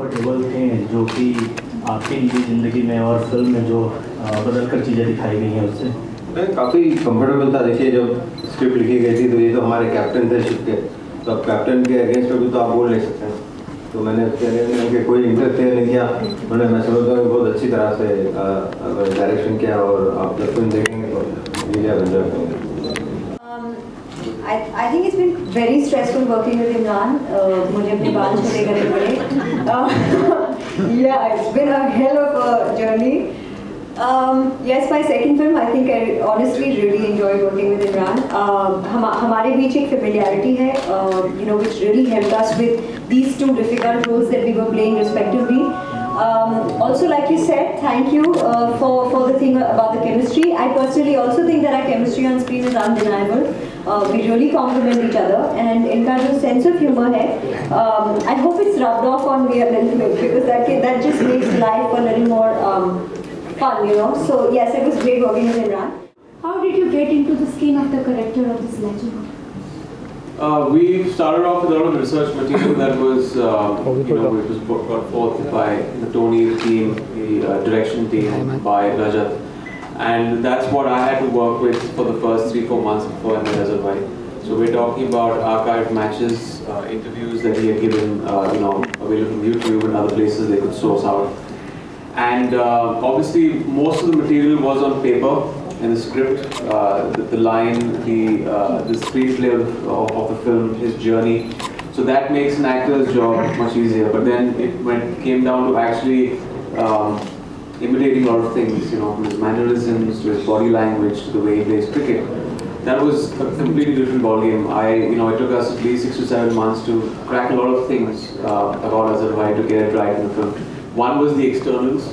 Comfortable थे जो कि आपकी निजी ज़िंदगी में और फिल्म में जो बदल कर चीज़ें दिखाई गई हैं उससे? मैं काफ़ी कंफर्टेबल था। देखिए, जब स्क्रिप्ट लिखी गई थी तो ये तो हमारे कैप्टन थे शिप के, तो अब कैप्टन के अगेंस्ट में भी तो आप बोल नहीं सकते हैं। तो मैंने उसके अगेंस्ट में कोई इंटरफेयर नहीं किया। मैंने मैं समझता हूँ बहुत अच्छी तरह से डायरेक्शन किया, और आप जब फिल्म देखेंगे तो रियली एंजॉय करेंगे। I think it's been very stressful working with Imran. मुझे अपने बाल छोटे करने पड़े. Yeah, it's been a hell of a journey. Yes, my second film, I think I honestly really enjoyed working with Imran. हमारे बीच एक familiarity है, which really helped us with these two difficult roles that we were playing respectively. Also, like you said, thank you for the thing about the chemistry. I personally also think that our chemistry on screen is undeniable. We really complement each other, and इनका जो sense of humor है, I hope it's rubbed off on me a little bit, because that just makes life a little more fun, So yes, it was great working with Imran. How did you get into the skin of the character of this legend? We started off with a lot of research material that was, it was brought forth by the Tony team, the direction team, by Rajat, and that's what I had to work with for the first 3-4 months before I met Azhar Bhai. So we're talking about archived matches, interviews that he had given, available from YouTube and other places they could source out. And obviously most of the material was on paper, and the script, the line, the screenplay of the film, his journey. So that makes an actor's job much easier. But then when it came down to actually imitating a lot of things, from his mannerisms to his body language to the way he plays cricket, that was a completely different ballgame. It took us at least 6 to 7 months to crack a lot of things about Azhar Bhai to get it right in the film. One was the externals,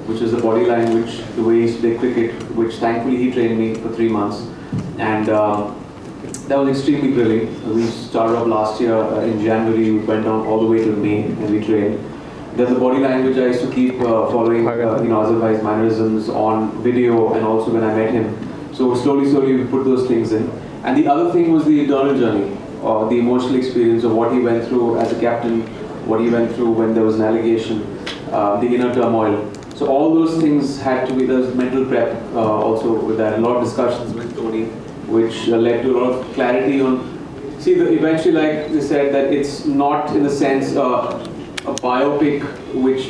which is the body language, the way he played cricket, which thankfully he trained me for 3 months, and that was extremely brilliant. We started off last year in January, we went down all the way till May, and we trained. Then the body language, I used to keep following Azhar Bhai's mannerisms on video, and also when I met him. So slowly we put those things in. And the other thing was the internal journey, the emotional experience of what he went through as a captain, what he went through when there was an allegation, the inner turmoil. So all those things had to be, there was mental prep also with that, a lot of discussions with Tony, which led to a lot of clarity on, eventually, like they said, that it's not in the sense a biopic which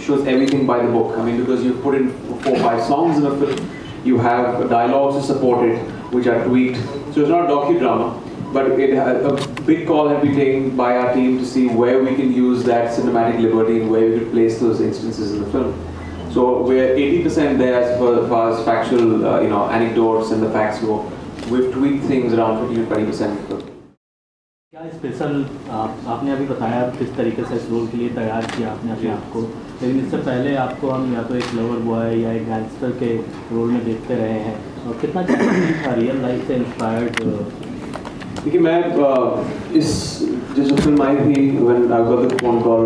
shows everything by the book. I mean, because you've put in 4 or 5 songs in a film, you have dialogues to support it, which are tweaked. So it's not a docudrama, but a big call had been taken by our team to see where we can use that cinematic liberty and where we could place those instances in the film. So we're 80% there as far as factual, anecdotes and the facts go. We've tweaked things around 15 to 20%. क्या special आपने अभी बताया किस तरीके से इस role के लिए तैयार किया आपने अपने आप को, लेकिन इससे पहले आपको हम या तो एक लवर बॉय या एक गैंगस्टर के रोल में देखते रहे हैं, और कितना चैलेंजिंग था, रियल लाइफ से इंस्पायर्ड? देखिए, मैं जैसे फिल्म आई थी, when I got the phone call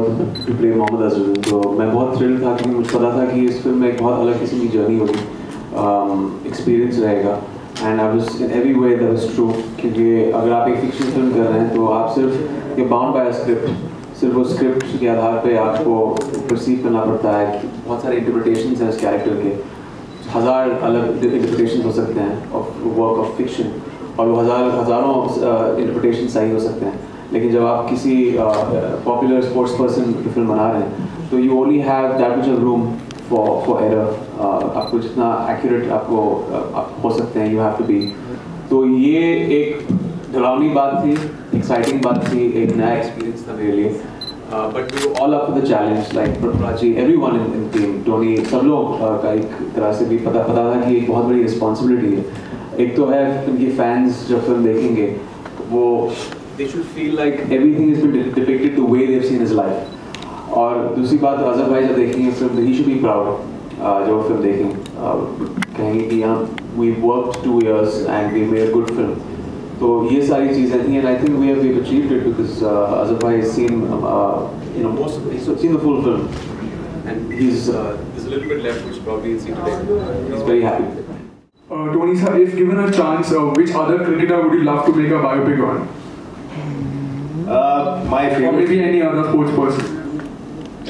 to play Mohammad Azhar, तो मैं बहुत थ्रिल्ड था क्योंकि मुझे पता था कि इस फिल्म में एक बहुत अलग किस्म की जर्नी होगी, एक्सपीरियंस रहेगा, and I was in every way that was true, क्योंकि अगर आप एक फिक्शन फिल्म कर रहे हैं तो आप सिर्फ ये बाउंड बाय स्क्रिप्ट, सिर्फ वो स्क्रिप्ट के आधार पे आपको परसीव करना पड़ता है। बहुत सारे इंटरप्रिटेशंस हैं इस कैरेक्टर के, 1000 अलग इंटरप्रिटेशंस हो सकते हैं ऑफ वर्क ऑफ फिक्शन, और वो हज़ारों इंटरप्रिटेशन सही हो सकते हैं। लेकिन जब आप किसी पॉपुलर स्पोर्ट्स पर्सन की फिल्म बना रहे हैं तो you only have that much of room for error. आपको जितना एक्यूरेट आप हो सकते हैं, यू हैव टू बी। तो ये एक डरावनी बात थी, एक्साइटिंग बात थी, एक नया एक्सपीरियंस था मेरे लिए, but we all up for the challenge, like Prachi, everyone in team, Tony, सब लोग का एक तरह से भी पता था कि एक बहुत बड़ी रिस्पॉन्सिबिलिटी है। एक तो है उनके फैंस जब फिल्म देखेंगे वो they should feel like everything is been depicted the way they have seen his life, और दूसरी बात, अजहर भाई जब देखेंगे film, he should be proud जब फिल्म देखेंगे, कहेंगे कि यहाँ we worked 2 years and we made a good film. तो ये सारी चीज़ें थी, and I think we have achieved it, because Azhar भाई has seen most, he's seen the full film, and there's a little bit left which probably he'll see today. He's very happy with it. Tony sir, if given a chance, which other cricketer would you love to make a biopic on? My favorite. Or maybe any other sports person.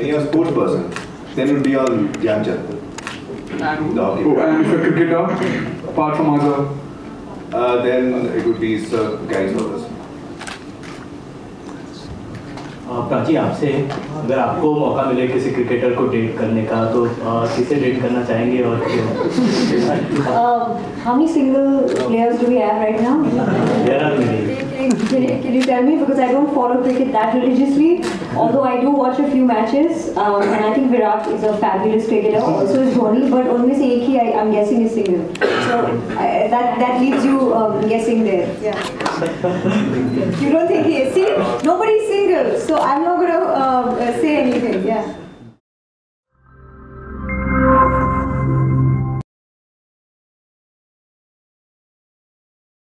you're a sports person, then it would be all Dhyanchand. And if a cricketer, apart from other? Then it would be Sir Gary Souness. Prachi, आपसे अगर आपको मौका मिले किसी cricketer को date करने का तो किसे डेट करना चाहेंगे और क्यों? How many single players do we have right now? There are many. Can you tell me, because I don't follow cricket that religiously, although I do watch a few matches, and I think Virat is a fabulous cricketer, also is Dhoni, but only से एक ही I'm guessing is single. So that leaves you guessing there. Yeah. You don't think he is? See, nobody is single, so I'm not going to say anything. Yeah.